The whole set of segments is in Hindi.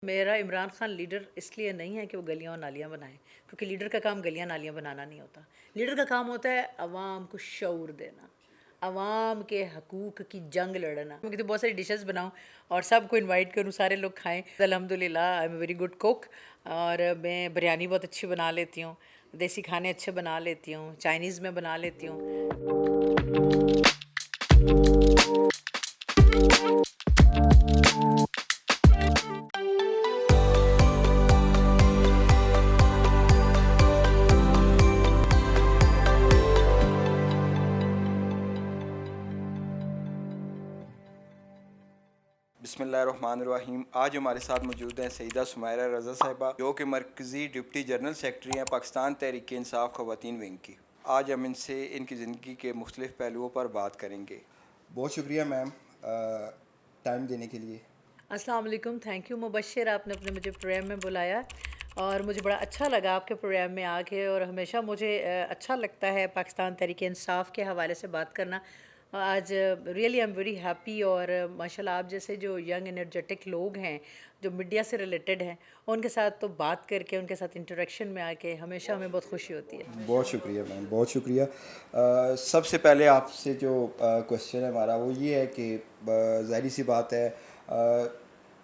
मेरा इमरान खान लीडर इसलिए नहीं है कि वो गलियां और नालियां बनाए, क्योंकि लीडर का काम गलियां नालियां बनाना नहीं होता। लीडर का काम होता है अवाम को शऊर देना, अवाम के हकूक़ की जंग लड़ना। मैं तो बहुत सारी डिशेस बनाऊं और सबको इनवाइट करूं, सारे लोग खाएं। अल्हम्दुलिल्लाह I am very good cook, और मैं बिरयानी बहुत अच्छी बना लेती हूँ, देसी खाने अच्छे बना लेती हूँ, चाइनीज़ में बना लेती हूँ। बिस्मिल्लाहिर्रहमानिर्रहीम। आज हमारे साथ मौजूद हैं सईदा सुमायरा रज़ा साहिबा, जो कि मरकज़ी डिप्टी जनरल सेक्रेटरी हैं पाकिस्तान तहरीक इंसाफ ख़वातीन विंग की। आज हम इनसे इनकी ज़िंदगी के मुख्तलिफ़ पहलुओं पर बात करेंगे। बहुत शुक्रिया मैम टाइम देने के लिए। अस्सलाम वालेकुम, थैंक यू मुबश्शिर, आपने अपने मुझे प्रोग्राम में बुलाया और मुझे बड़ा अच्छा लगा आपके प्रोग्राम में आके। और हमेशा मुझे अच्छा लगता है पाकिस्तान तहरीक इंसाफ के हवाले से बात करना। आज really I am very happy, और माशाल्लाह आप जैसे जो यंग एनर्जेटिक लोग हैं जो मीडिया से रिलेटेड हैं, उनके साथ तो बात करके, उनके साथ इंटरेक्शन में आके हमेशा हमें बहुत खुशी होती है। बहुत शुक्रिया मैम, बहुत शुक्रिया। सबसे पहले आपसे जो क्वेश्चन है हमारा वो ये है कि ज़ाहिर सी बात है,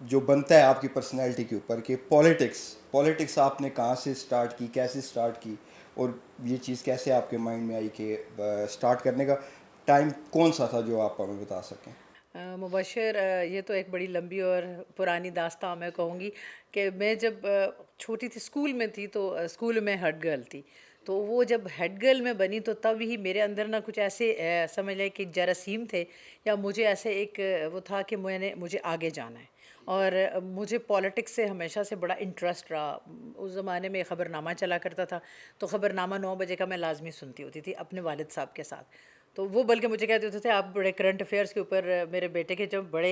जो बनता है आपकी पर्सनैलिटी के ऊपर कि पॉलिटिक्स पॉलिटिक्स आपने कहाँ से स्टार्ट की, कैसे स्टार्ट की, और ये चीज़ कैसे आपके माइंड में आई कि स्टार्ट करने का टाइम कौन सा था, जो आप हमें बता सकें। मुबशर, ये तो एक बड़ी लंबी और पुरानी दास्तां मैं कहूँगी कि मैं जब छोटी थी, स्कूल में थी, तो स्कूल में हेड गर्ल थी। तो वो जब हेड गर्ल में बनी तो तब ही मेरे अंदर ना कुछ ऐसे समझ लें कि जरासीम थे, या मुझे ऐसे एक वो था कि मुझे आगे जाना है। और मुझे पॉलिटिक्स से हमेशा से बड़ा इंटरेस्ट रहा। उस ज़माने में ख़बरनामा चला करता था, तो ख़बरनामा 9 बजे का मैं लाजमी सुनती होती थी अपने वालिद साहब के साथ। तो वो बल्कि मुझे कहते होते थे आप बड़े करंट अफेयर्स के ऊपर, मेरे बेटे के जब बड़े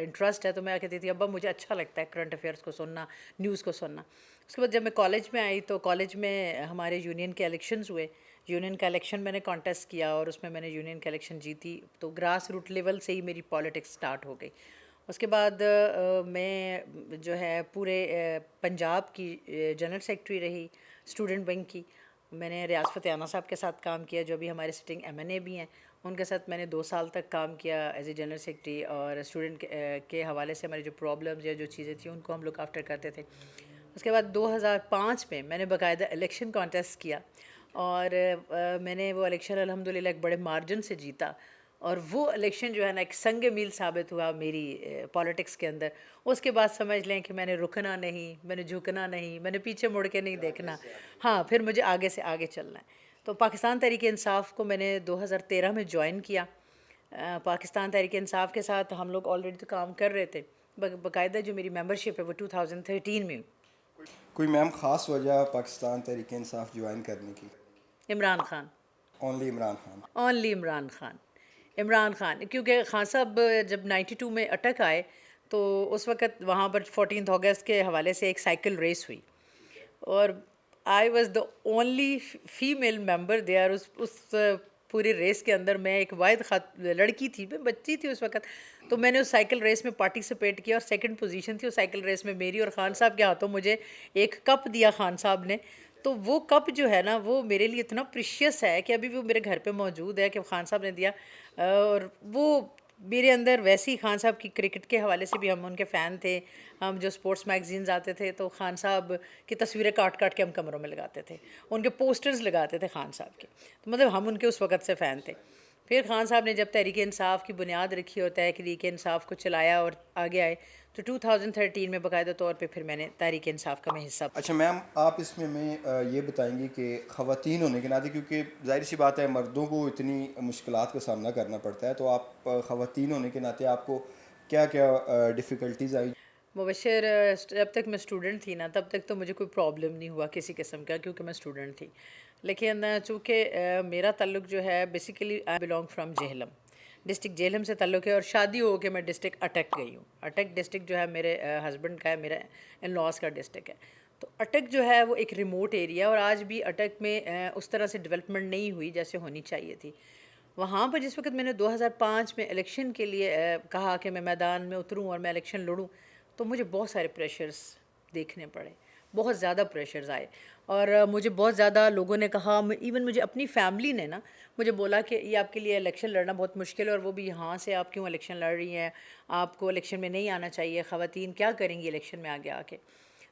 इंटरेस्ट है, तो मैं कहती थी अब्बा मुझे अच्छा लगता है करंट अफेयर्स को सुनना, न्यूज़ को सुनना। उसके बाद जब मैं कॉलेज में आई तो कॉलेज में हमारे यूनियन के इलेक्शंस हुए। यूनियन का इलेक्शन मैंने कॉन्टेस्ट किया और उसमें मैंने यूनियन का इलेक्शन जीती। तो ग्रास रूट लेवल से ही मेरी पॉलिटिक्स स्टार्ट हो गई। उसके बाद मैं जो है पूरे पंजाब की जनरल सेक्रेटरी रही, स्टूडेंट विंग की। मैंने रियाज फ़तेह आना साहब के साथ काम किया, जो अभी हमारे सिटिंग एमएनए भी हैं। उनके साथ मैंने 2 साल तक काम किया एज ए जनरल सेक्रेटरी, और स्टूडेंट के हवाले से हमारी जो प्रॉब्लम्स या जो चीज़ें थी उनको हम लुक आफ्टर करते थे। उसके बाद 2005 में मैंने बाकायदा इलेक्शन कॉन्टेस्ट किया, और मैंने वो इलेक्शन अल्हम्दुलिल्लाह एक बड़े मार्जिन से जीता। और वो इलेक्शन जो है ना एक संग मील साबित हुआ मेरी पॉलिटिक्स के अंदर। उसके बाद समझ लें कि मैंने रुकना नहीं, मैंने झुकना नहीं, मैंने पीछे मुड़ के नहीं देखना। हाँ, फिर मुझे आगे से आगे चलना है। तो पाकिस्तान तहरीक इंसाफ को मैंने 2013 में ज्वाइन किया। पाकिस्तान तहरीक इंसाफ के साथ हम लोग ऑलरेडी तो काम कर रहे थे। बाकायदा जो मेरी मेंबरशिप है वो 2013 में। कोई मैम ख़ास वजह पाकिस्तान तहरीक इंसाफ ज्वाइन करने की। इमरान खान, ओनली इमरान खान। ओनली इमरान खान। इमरान खान, क्योंकि खान साहब जब 92 में अटक आए तो उस वक़्त वहाँ पर 14 अगस्त के हवाले से एक साइकिल रेस हुई, और I was the only female member there. उस पूरी रेस के अंदर मैं एक वाहिद लड़की थी, मैं बच्ची थी उस वक़्त। तो मैंने उस साइकिल रेस में पार्टिसिपेट किया और सेकंड पोजीशन थी उस साइकिल रेस में मेरी। और ख़ान साहब के हाथों मुझे एक कप दिया ख़ान साहब ने। तो वो कप जो है ना वो मेरे लिए इतना प्रीशियस है कि अभी भी वो मेरे घर पे मौजूद है, कि ख़ान साहब ने दिया। और वो मेरे अंदर वैसे ही ख़ान साहब की क्रिकेट के हवाले से भी हम उनके फ़ैन थे। हम जो स्पोर्ट्स मैगजीन्स आते थे तो ख़ान साहब की तस्वीरें काट काट के हम कमरों में लगाते थे, उनके पोस्टर्स लगाते थे ख़ान साहब के। तो मतलब हम उनके उस वक़्त से फ़ैन थे। फिर ख़ान साहब ने जब तहरीक इंसाफ की बुनियाद रखी और तहरीक इंसाफ को चलाया और आगे आए, तो 2013 में बाकायदा तौर पे फिर मैंने तहरीक इंसाफ का मैं हिस्सा। अच्छा मैम, आप इसमें मैं ये बताएंगी कि ख़वातीन होने के नाते, क्योंकि ज़ाहिर सी बात है मर्दों को इतनी मुश्किलात का सामना करना पड़ता है, तो आप ख़वातीन होने के नाते आपको क्या क्या डिफ़िकल्टीज़ आई। मुबशर, जब तक मैं स्टूडेंट थी ना तब तक तो मुझे कोई प्रॉब्लम नहीं हुआ किसी किस्म का, क्योंकि मैं स्टूडेंट थी। लेकिन चूँकि मेरा ताल्लुक जो है basically I belong from Jhelum, district Jhelum से ताल्लुक़ है। और शादी हो के मैं डिस्ट्रिक्ट अटक गई हूँ। अटक डिस्ट्रिक्ट जो है मेरे हस्बैंड का है, मेरे इन लॉज का डिस्ट्रिक्ट है। तो अटक जो है वो एक रिमोट एरिया, और आज भी अटक में उस तरह से डेवलपमेंट नहीं हुई जैसे होनी चाहिए थी। वहाँ पर जिस वक्त मैंने 2005 में इलेक्शन के लिए कहा कि मैं मैदान में उतरूँ और मैं इलेक्शन लड़ूँ, तो मुझे बहुत सारे प्रेशर्स देखने पड़े, बहुत ज़्यादा प्रेशर्स आए। और मुझे बहुत ज़्यादा लोगों ने कहा, इवन मुझे अपनी फैमिली ने ना मुझे बोला कि ये आपके लिए इलेक्शन लड़ना बहुत मुश्किल है, और वो भी यहाँ से आप क्यों इलेक्शन लड़ रही हैं, आपको इलेक्शन में नहीं आना चाहिए, ख़वातीन क्या करेंगी इलेक्शन में आगे आके।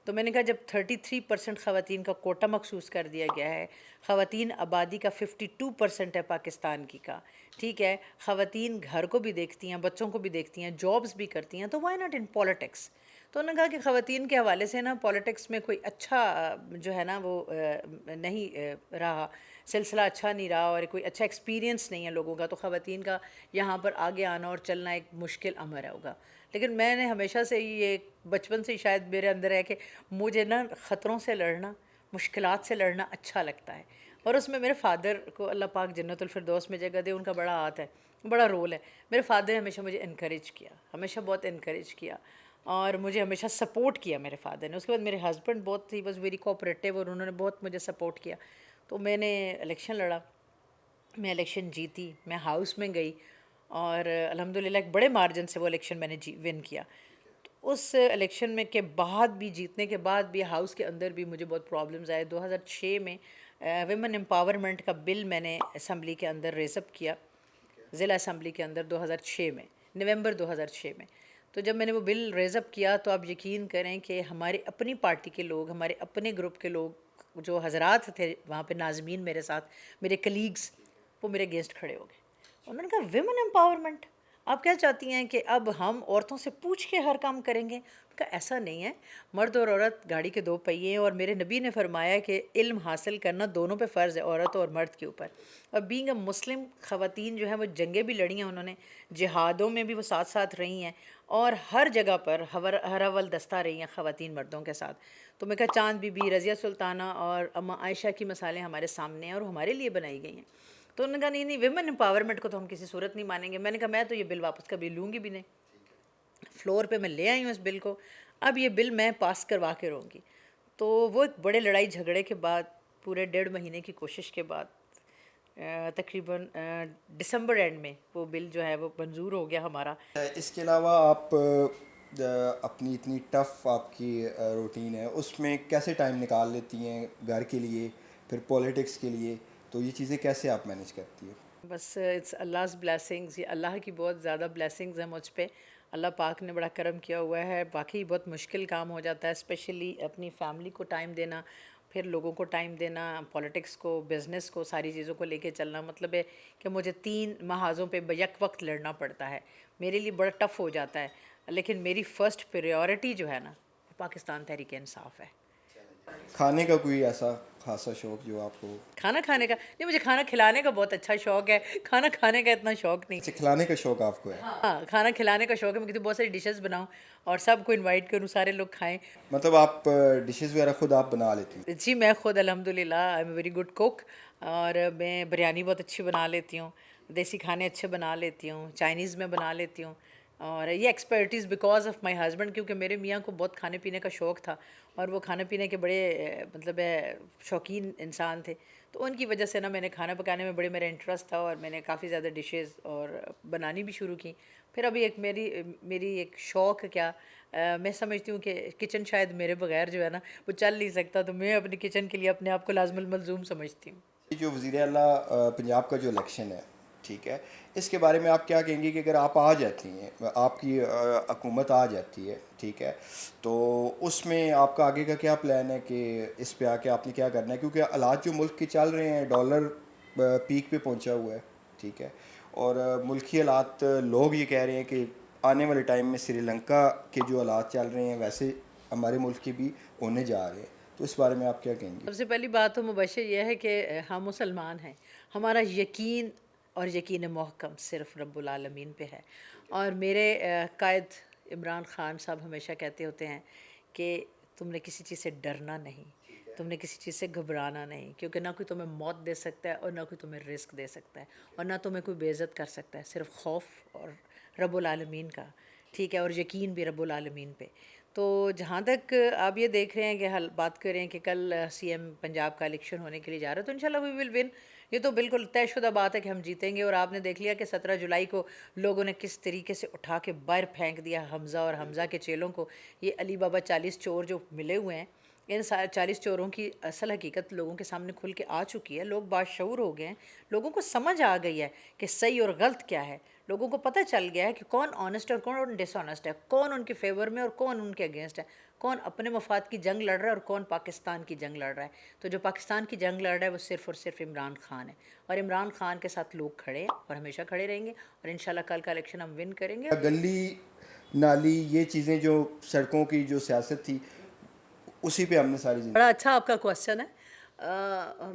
तो मैंने कहा जब 33% ख़वातीन का कोटा मखसूस कर दिया गया है, ख़वातीन आबादी का 52% है पाकिस्तान की का, ठीक है, ख़वातीन घर को भी देखती हैं, बच्चों को भी देखती हैं, जॉब्स भी करती हैं, तो वाई नॉट इन पॉलिटिक्स। तो उन्होंने कहा कि ख़वातीन के हवाले से ना पॉलिटिक्स में कोई अच्छा जो है ना वो नहीं रहा, सिलसिला अच्छा नहीं रहा, और कोई अच्छा एक्सपीरियंस नहीं है लोगों का, तो ख़वातीन का यहाँ पर आगे आना और चलना एक मुश्किल अमर होगा। लेकिन मैंने हमेशा से ही ये बचपन से ही शायद मेरे अंदर है कि मुझे ना ख़तरों से लड़ना, मुश्किलात से लड़ना अच्छा लगता है। और उसमें मेरे फ़ादर को अल्लाह पाक जन्नतुल फिरदौस में जगह दे, उनका बड़ा हाथ है, बड़ा रोल है। मेरे फ़ादर ने हमेशा मुझे इनकरेज किया, हमेशा बहुत इनकरेज किया, और मुझे हमेशा सपोर्ट किया मेरे फ़ादर ने। उसके बाद मेरे हस्बैंड बहुत ही वॉज वेरी कोऑपरेटिव, और उन्होंने बहुत मुझे सपोर्ट किया। तो मैंने इलेक्शन लड़ा, मैं इलेक्शन जीती, मैं हाउस में गई, और अल्हम्दुलिल्लाह एक बड़े मार्जिन से वो इलेक्शन मैंने विन किया। तो उस इलेक्शन में के बाद भी, जीतने के बाद भी, हाउस के अंदर भी मुझे बहुत प्रॉब्लम्स आए। 2006 में विमेन एम्पावरमेंट का बिल मैंने असम्बली के अंदर रेज़अप किया, ज़िला असम्बली के अंदर 2006 में, नवंबर 2006 में। तो जब मैंने वो बिल रेज़अप किया, तो आप यकीन करें कि हमारे अपनी पार्टी के लोग, हमारे अपने ग्रुप के लोग, जो हजरात थे वहाँ पे नाज़मीन मेरे साथ, मेरे कलीग्स, वो मेरे अगेंस्ट खड़े हो गए। उन्होंने कहा विमेन एम्पावरमेंट, आप क्या चाहती हैं कि अब हम औरतों से पूछ के हर काम करेंगे? का ऐसा नहीं है, मर्द और औरत गाड़ी के दो पहिए हैं, और मेरे नबी ने फरमाया कि इल्म हासिल करना दोनों पे फ़र्ज़ है, औरत और मर्द के ऊपर। और बीइंग अ मुस्लिम, ख़वातीन जो है वो जंगें भी लड़ी हैं उन्होंने, जिहादों में भी वो साथ साथ रही हैं, और हर जगह पर हर अव्वल दस्ता रही हैं ख़वातीन मर्दों के साथ। तो मैं कहा चाँद बीबी, रज़िया सुल्ताना और अम्मा आयशा की मिसालें हमारे सामने हैं और हमारे लिए बनाई गई हैं। तो उन्होंने कहा नहीं नहीं, विमेन एम्पावरमेंट को तो हम किसी सूरत नहीं मानेंगे। मैंने कहा मैं तो ये बिल वापस कभी लूँगी भी नहीं, फ्लोर पे मैं ले आई हूँ इस बिल को, अब ये बिल मैं पास करवा के रहूँगी। तो वो एक बड़े लड़ाई झगड़े के बाद, पूरे 1.5 महीने की कोशिश के बाद, तकरीबन दिसंबर एंड में वो बिल जो है वो मंजूर हो गया हमारा। इसके अलावा आप अपनी इतनी टफ़ आपकी रूटीन है, उसमें कैसे टाइम निकाल लेती हैं घर के लिए, फिर पॉलिटिक्स के लिए, तो ये चीज़ें कैसे आप मैनेज करती हैं? बस इट्स अल्लाह's ब्लेसिंग्स, ये अल्लाह की बहुत ज़्यादा ब्लेसिंग्स हैं मुझ पे। अल्लाह पाक ने बड़ा करम किया हुआ है। बाकी बहुत मुश्किल काम हो जाता है, स्पेशली अपनी फैमिली को टाइम देना, फिर लोगों को टाइम देना, पॉलिटिक्स को, बिज़नेस को, सारी चीज़ों को लेके चलना। मतलब है कि मुझे 3 महाज़ों पे बैक वक्त लड़ना पड़ता है, मेरे लिए बड़ा टफ़ हो जाता है। लेकिन मेरी फ़र्स्ट प्रायोरिटी जो है ना, पाकिस्तान तहरीक इंसाफ है। खाने का कोई ऐसा खासा शौक़ जो आपको? खाना खाने का नहीं, मुझे खाना खिलाने का बहुत अच्छा शौक़ है, खाना खाने का इतना शौक़ नहीं। अच्छा, खिलाने का शौक़ आपको है? हाँ, खाना खिलाने का शौक़ है, मैं कहती हूँ बहुत सारी डिशेज़ बनाऊँ और सबको इनवाइट करूँ, सारे लोग खाएँ। मतलब आप डिशेज़ वगैरह खुद आप बना लेती हैं? जी, मैं खुद अल्हम्दुलिल्लाह I am a very good cook, और मैं बिरयानी बहुत अच्छी बना लेती हूँ, देसी खाने अच्छे बना लेती हूँ, चाइनीज़ में बना लेती हूँ। और ये expertise because of my husband, क्योंकि मेरे मियाँ को बहुत खाने पीने का शौक़ था, और वो खाने पीने के बड़े मतलब शौकीन इंसान थे। तो उनकी वजह से ना मैंने खाना पकाने में बड़े मेरा इंटरेस्ट था, और मैंने काफ़ी ज़्यादा डिशेज़ और बनानी भी शुरू की। फिर अभी एक मेरी एक शौक़ क्या, मैं समझती हूँ कि किचन शायद मेरे बगैर जो है ना वो चल नहीं सकता, तो मैं अपनी किचन के लिए अपने आप को लाज़िमुल मलज़ूम समझती हूँ। ये जो वज़ीर आला पंजाब का जो इलेक्शन है, ठीक है, इसके बारे में आप क्या कहेंगी कि अगर आप आ जाती हैं, आपकी हुकूमत आ जाती है, ठीक है, तो उसमें आपका आगे का क्या प्लान है कि इस पे आके आपने क्या करना है? क्योंकि हालात जो मुल्क के चल रहे हैं, डॉलर पीक पे पहुंचा हुआ है, ठीक है, और मुल्की हालात, लोग ये कह रहे हैं कि आने वाले टाइम में श्रीलंका के जो हालात चल रहे हैं वैसे हमारे मुल्क के भी होने जा रहे हैं, तो इस बारे में आप क्या कहेंगी? सबसे पहली बात तो मुबशर यह है कि हम मुसलमान हैं, हमारा यकीन और यकीन महकम सिर्फ़ रब्बुल आलमीन पे है। और मेरे कायद इमरान ख़ान साहब हमेशा कहते होते हैं कि तुमने किसी चीज़ से डरना नहीं, तुमने किसी चीज़ से घबराना नहीं, क्योंकि ना कोई तुम्हें मौत दे सकता है और ना कोई तुम्हें रिस्क दे सकता है, और ना तुम्हें कोई बेइज्जत कर सकता है, सिर्फ़ खौफ और रब्बुल आलमीन का, ठीक है, और यकीन भी रब्बुल आलमीन पे। तो जहाँ तक आप ये देख रहे हैं कि हल बात कर रहे हैं कि कल सीएम पंजाब का इलेक्शन होने के लिए जा रहा है, तो इंशाल्लाह वी विल विन। ये तो बिल्कुल तयशुदा बात है कि हम जीतेंगे। और आपने देख लिया कि 17 जुलाई को लोगों ने किस तरीके से उठा के बाहर फेंक दिया हमज़ा और हमज़ा के चेलों को। ये अली बाबा 40 चोर जो मिले हुए हैं, इन 40 चोरों की असल हकीकत लोगों के सामने खुल के आ चुकी है। लोग बाशऊर हो गए हैं, लोगों को समझ आ गई है कि सही और गलत क्या है। लोगों को पता चल गया है कि कौन ऑनेस्ट और कौन डिसऑनेस्ट है, कौन उनके फेवर में और कौन उनके अगेंस्ट है, कौन अपने मफाद की जंग लड़ रहा है और कौन पाकिस्तान की जंग लड़ रहा है। तो जो पाकिस्तान की जंग लड़ रहा है वो सिर्फ़ और सिर्फ इमरान खान है, और इमरान खान के साथ लोग खड़े हैं और हमेशा खड़े रहेंगे। और इंशाल्लाह कल का इलेक्शन हम विन करेंगे। गली नाली ये चीज़ें जो सड़कों की जो सियासत थी उसी पे हमने सारी बड़ा अच्छा आपका क्वेश्चन है।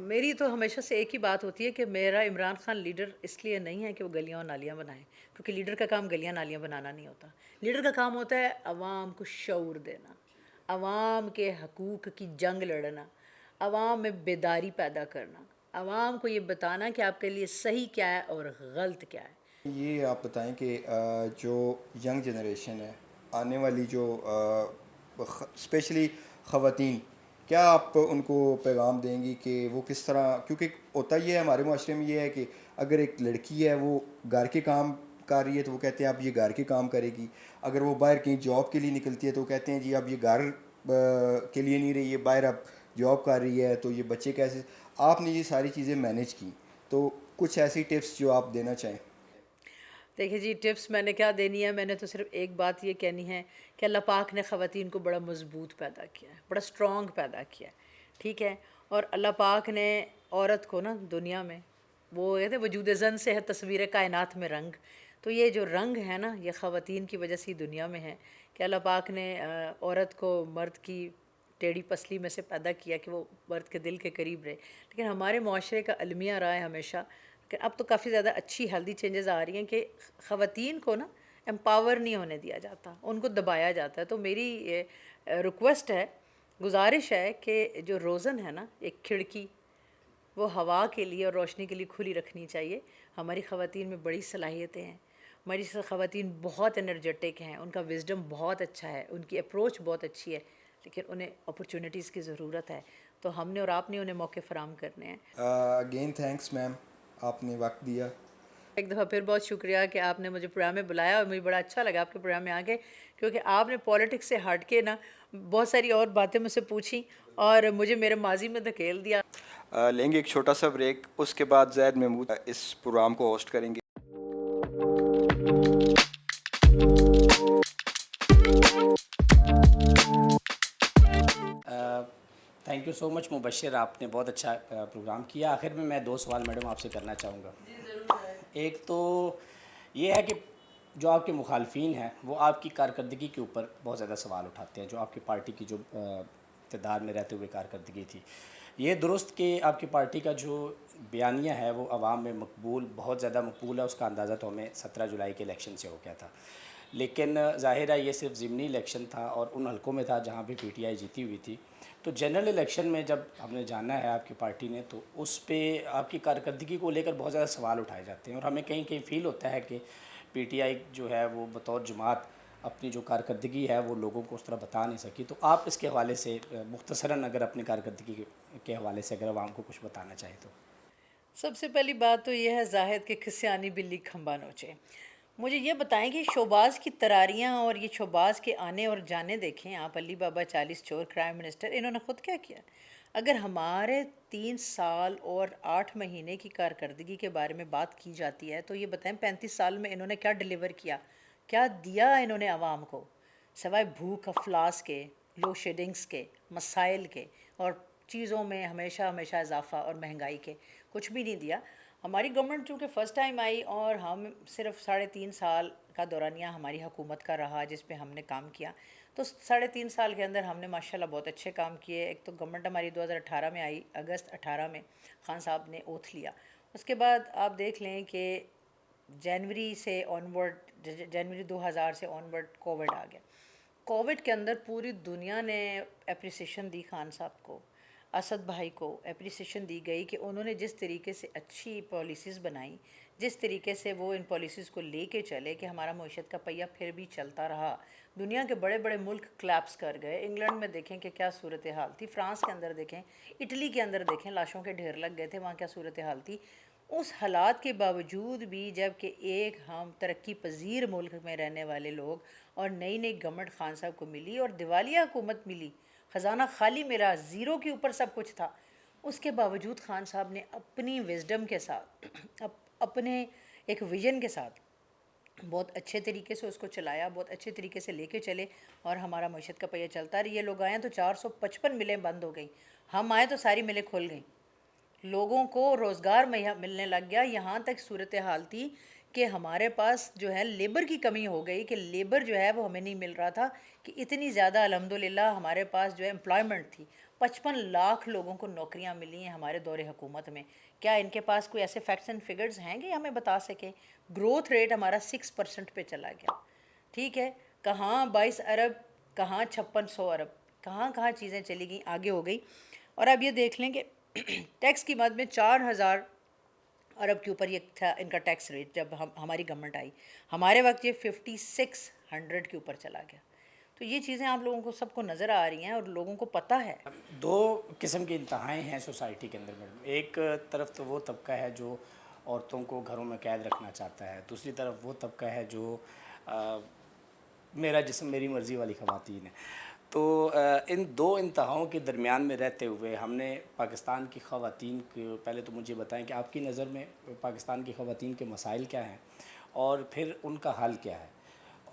मेरी तो हमेशा से एक ही बात होती है कि मेरा इमरान खान लीडर इसलिए नहीं है कि वो गलियां और नालियां बनाए, क्योंकि लीडर का काम गलियां नालियां बनाना नहीं होता। लीडर का काम होता है अवाम को शऊर देना, अवाम के हकूक़ की जंग लड़ना, अवाम में बेदारी पैदा करना, अवाम को ये बताना कि आपके लिए सही क्या है और गलत क्या है। ये आप बताएं कि जो यंग जनरेशन है आने वाली जो स्पेशली ख़वातीन, क्या आप उनको पैगाम देंगी कि वो किस तरह, क्योंकि होता ये है हमारे माशरे में ये है कि अगर एक लड़की है वो घर के काम कर रही है तो वो कहते हैं आप ये घर के काम करेगी, अगर वो बाहर कहीं जॉब के लिए निकलती है तो वो कहते हैं जी अब ये घर के लिए नहीं रही है, बाहर अब जॉब कर रही है तो ये बच्चे कैसे। आपने ये सारी चीज़ें मैनेज की, तो कुछ ऐसी टिप्स जो आप देना चाहें। देखिए जी, टिप्स मैंने क्या देनी है, मैंने तो सिर्फ एक बात ये कहनी है कि अल्लाह पाक ने ख़वातीन को बड़ा मज़बूत पैदा किया है, बड़ा स्ट्रॉन्ग पैदा किया है, ठीक है। और अल्लाह पाक ने औरत को ना दुनिया में, वो कहते हैं वजूद ज़न से है तस्वीर कायनात में रंग। तो ये जो रंग है ना, ये ख़वातीन की वजह से ही दुनिया में है कि अल्लाह पाक ने औरत को मर्द की टेढ़ी पसली में से पैदा किया कि वो मर्द के दिल के करीब रहे। लेकिन हमारे माशरे का अलमिया रहा है हमेशा, लेकिन अब तो काफ़ी ज़्यादा अच्छी हेल्दी चेंजेस आ रही हैं कि ख़वातीन को ना एम्पावर नहीं होने दिया जाता, उनको दबाया जाता है। तो मेरी ये रिक्वेस्ट है, गुजारिश है कि जो रोज़न है ना, एक खिड़की वो हवा के लिए और रोशनी के लिए खुली रखनी चाहिए। हमारी ख़वातीन में बड़ी सलाहियतें हैं, हमारी ख़वातीन बहुत एनर्जेटिक हैं, उनका विज़डम बहुत अच्छा है, उनकी अप्रोच बहुत अच्छी है, लेकिन उन्हें अपॉर्चुनिटीज़ की ज़रूरत है। तो हमने और आपने उन्हें मौके फ़राहम करने हैं। अगेन थैंक्स मैम, आपने वक्त दिया। एक दफ़ा फिर बहुत शुक्रिया कि आपने मुझे प्रोग्राम में बुलाया, और मुझे बड़ा अच्छा लगा आपके प्रोग्राम में आके, क्योंकि आपने पॉलिटिक्स से हट के ना बहुत सारी और बातें मुझसे पूछी और मुझे मेरे माजी में धकेल दिया। लेंगे एक छोटा सा ब्रेक, उसके बाद जैद महमूद इस प्रोग्राम को होस्ट करेंगे। Thank you so much Mubashshir, आपने बहुत अच्छा प्रोग्राम किया। आखिर में मैं दो सवाल मैडम आपसे करना चाहूँगा। एक तो ये है कि जो आपके मुखालफिन हैं वो आपकी कारकर्दगी के ऊपर बहुत ज़्यादा सवाल उठाते हैं, जो आपकी पार्टी की जो इक़्तिदार में रहते हुए कारकर्दगी थी। ये दुरुस्त कि आपकी पार्टी का जो बयानिया है वो आवाम में मकबूल, बहुत ज़्यादा मकबूल है, उसका अंदाज़ा तो हमें 17 जुलाई के इलेक्शन से हो गया था। लेकिन ज़ाहिर है ये सिर्फ ज़िमनी इलेक्शन था और उन हलकों में था जहाँ भी पीटीआई जीती हुई थी। तो जनरल इलेक्शन में जब हमने जाना है आपकी पार्टी ने, तो उस पे आपकी कारकर्दगी को लेकर बहुत ज़्यादा सवाल उठाए जाते हैं, और हमें कहीं कहीं फ़ील होता है कि पीटीआई जो है वो बतौर जमात अपनी जो कारकर्दगी है वो लोगों को उस तरह बता नहीं सकी। तो आप इसके हवाले से मुख्तसरन अगर अपनी कारकर्दगी के हवाले से अगर आवाम को कुछ बताना चाहें तो। सबसे पहली बात तो यह है, जाहिद के खिस्यानी बिल्ली खंबा नोचे। मुझे ये बताएं कि शोबाज़ की तरारियां और ये शोबाज़ के आने और जाने देखें आप। अली बाबा 40 चोर, प्राइम मिनिस्टर, इन्होंने ख़ुद क्या किया? अगर हमारे 3 साल और 8 महीने की कारकर्दगी के बारे में बात की जाती है, तो ये बताएं 35 साल में इन्होंने क्या डिलीवर किया, क्या दिया इन्होंने आवाम को, सवाए भूख अफलास के, लो शेडिंग्स के, मसाइल के, और चीज़ों में हमेशा हमेशा इजाफ़ा और महंगाई के। कुछ भी नहीं दिया। हमारी गवर्नमेंट चूँकि फ़र्स्ट टाइम आई और हम सिर्फ 3.5 साल का दौरानिया हमारी हुकूमत का रहा जिस पे हमने काम किया, तो 3.5 साल के अंदर हमने माशाल्लाह बहुत अच्छे काम किए। एक तो गवर्नमेंट हमारी 2018 में आई, अगस्त 18 में खान साहब ने ओथ लिया। उसके बाद आप देख लें कि जनवरी से ऑनवर्ड, जनवरी 2000 से ऑनवर्ड कोविड आ गया। कोविड के अंदर पूरी दुनिया ने अप्रिसिएशन दी खान साहब को। असद भाई को एप्रिसिएशन दी गई कि उन्होंने जिस तरीके से अच्छी पॉलिसीज़ बनाई, जिस तरीके से वो इन पॉलिसीज़ को लेके चले कि हमारा मईशत का पहिया फिर भी चलता रहा। दुनिया के बड़े बड़े मुल्क क्लैप्स कर गए। इंग्लैंड में देखें कि क्या सूरत हाल थी, फ्रांस के अंदर देखें, इटली के अंदर देखें, लाशों के ढेर लग गए थे, वहाँ क्या सूरत हाल थी। उस हालात के बावजूद भी जब कि एक हम तरक्की पजीर मुल्क में रहने वाले लोग और नई नई गवर्नमेंट खान साहब को मिली और दिवालिया हुकूमत मिली, ख़जाना खाली मेरा, ज़ीरो के ऊपर सब कुछ था, उसके बावजूद खान साहब ने अपनी विजडम के साथ अपने एक विजन के साथ बहुत अच्छे तरीके से उसको चलाया, बहुत अच्छे तरीके से लेके चले और हमारा मईशत का पहिया चलता रही। ये लोग आए तो 455 मिलें बंद हो गई, हम आए तो सारी मिलें खुल गई, लोगों को रोज़गार मिलने लग गया। यहाँ तक सूरत हाल थी कि हमारे पास जो है लेबर की कमी हो गई, कि लेबर जो है वो हमें नहीं मिल रहा था, कि इतनी ज़्यादा अल्हम्दुलिल्लाह हमारे पास जो है एम्प्लॉयमेंट थी। 55 लाख लोगों को नौकरियाँ मिली हैं हमारे दौरे हुकूमत में। क्या इनके पास कोई ऐसे फैक्ट्स एंड फिगर्स हैं कि हमें बता सकें? ग्रोथ रेट हमारा 6% पे चला गया, ठीक है। कहाँ 22 अरब, कहाँ 5600 अरब, कहाँ कहाँ चीज़ें चली गई, आगे हो गई। और अब ये देख लें कि टैक्स की मद में 4000 अरब के ऊपर ये था इनका टैक्स रेट। जब हमारी गवर्नमेंट आई, हमारे वक्त ये 5600 के ऊपर चला गया। तो ये चीज़ें आप लोगों को सबको नज़र आ रही हैं और लोगों को पता है। दो किस्म की इंतहाएँ हैं सोसाइटी के अंदर मैडम। एक तरफ तो वो तबका है जो औरतों को घरों में कैद रखना चाहता है, दूसरी तरफ वो तबका है जो मेरा जिस्म मेरी मर्ज़ी वाली ख़वातीन है। तो इन दो इंतहाओं के दरमियान में रहते हुए हमने पाकिस्तान की ख़वातीन को, पहले तो मुझे बताएं कि आपकी नज़र में पाकिस्तान की ख़वातीन के मसाइल क्या हैं और फिर उनका हल क्या है,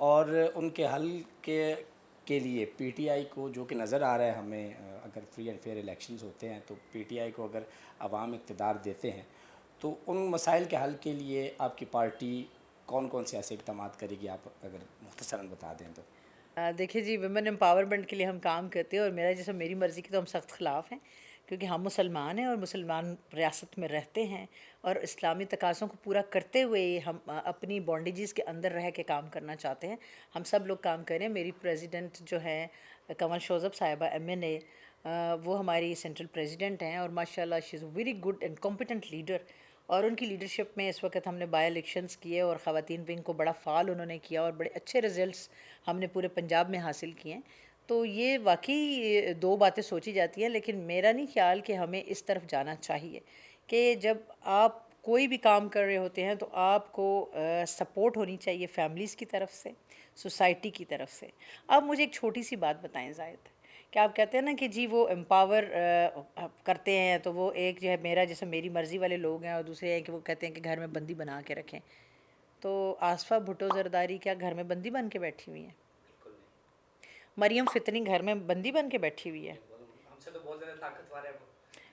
और उनके हल के लिए पीटीआई को, जो कि नज़र आ रहा है हमें, अगर फ्री एंड फेयर इलेक्शंस होते हैं तो पीटीआई को अगर आवाम इक़्तिदार देते हैं तो उन मसाइल के हल के लिए आपकी पार्टी कौन कौन से ऐसे इक़दाम करेगी, आप अगर मुख्तसरन बता दें तो। देखिए जी, वुमेन एम्पावरमेंट के लिए हम काम करते हैं और मेरा जैसे मेरी मर्ज़ी की तो हम सख्त ख़िलाफ़ हैं, क्योंकि हम मुसलमान हैं और मुसलमान रियासत में रहते हैं और इस्लामी तकाज़ों को पूरा करते हुए हम अपनी बॉन्डेजेस के अंदर रह के काम करना चाहते हैं। हम सब लोग काम करें। मेरी प्रेसिडेंट जो है कमल शोज़ब साहिबा MNA, वो हमारी सेंट्रल प्रेसिडेंट हैं और माशाल्लाह she is a very good and competent leader. और उनकी लीडरशिप में इस वक्त हमने बाई इलेक्शंस किए और ख़वातीन विंग को बड़ा फ़ाल उन्होंने किया और बड़े अच्छे रिज़ल्ट्स हमने पूरे पंजाब में हासिल किए हैं। तो ये वाकई दो बातें सोची जाती हैं, लेकिन मेरा नहीं ख्याल कि हमें इस तरफ जाना चाहिए कि जब आप कोई भी काम कर रहे होते हैं तो आपको सपोर्ट होनी चाहिए फैमिलीज़ की तरफ से, सोसाइटी की तरफ से। अब मुझे एक छोटी सी बात बताएं ज़ाहिद, कि आप कहते हैं ना कि जी वो एम्पावर करते हैं, तो वो एक जो है मेरा जैसे मेरी मर्ज़ी वाले लोग हैं और दूसरे हैं कि वो कहते हैं कि घर में बंदी बना के रखें। तो आसफ़ा भुट्टो ज़रदारी क्या घर में बंदी बन के बैठी हुई हैं? मरियम फ़ितनी घर में बंदी बन के बैठी हुई है। हमसे तो बहुत ज़्यादा ताकतवर है वो।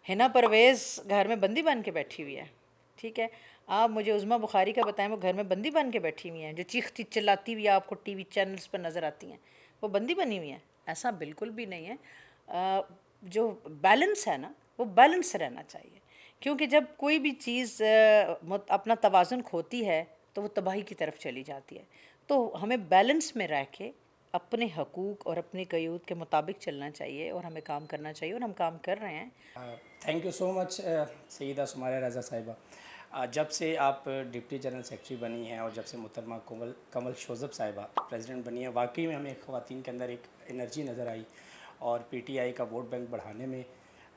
हिना परवेज़ घर में बंदी बन के बैठी हुई है, ठीक है। आप मुझे उज़मा बुखारी का बताएं, वो घर में बंदी बन के बैठी हुई हैं, जो चीखती चिल्लाती हुई आपको टीवी चैनल्स पर नज़र आती हैं, वो बंदी बनी हुई हैं? ऐसा बिल्कुल भी नहीं है। जो बैलेंस है ना, वो बैलेंस रहना चाहिए, क्योंकि जब कोई भी चीज़ अपना तवाज़ुन खोती है तो वो तबाही की तरफ चली जाती है। तो हमें बैलेंस में रह के अपने हकूक़ और अपने क़यूद के मुताबिक चलना चाहिए और हमें काम करना चाहिए और हम काम कर रहे हैं। Thank you so much Syeda Sumaya Raza Sahiba. जब से आप डिप्टी जनरल सेक्रेटरी बनी हैं और जब से मुहतरमा कमल शोज़ब साहिबा प्रेसिडेंट बनी है, वाकई में हमें ख़वातीन के अंदर एक एनर्जी नज़र आई और पीटीआई का वोट बैंक बढ़ाने में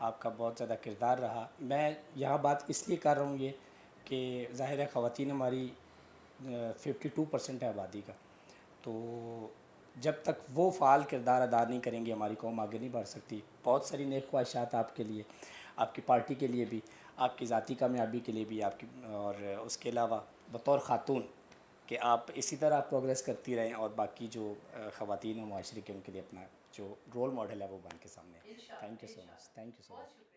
आपका बहुत ज़्यादा किरदार रहा। मैं यहाँ बात इसलिए कर रहा हूँ ये कि ज़ाहिर है ख़वातीन हमारी 52% है आबादी का, तो जब तक वो फ़ाल किरदार अदा नहीं करेंगे हमारी कौम आगे नहीं बढ़ सकती। बहुत सारी नेक ख्वाहिशात आपके लिए, आपकी पार्टी के लिए भी, आपकी ज़ाती कामयाबी के लिए भी, आपकी, और उसके अलावा बतौर ख़ातून कि आप इसी तरह प्रोग्रेस करती रहें और बाकी जो ख़वातीन और माशरे के उनके लिए अपना जो रोल मॉडल है वो बन के सामने। Thank you so much, thank you so much.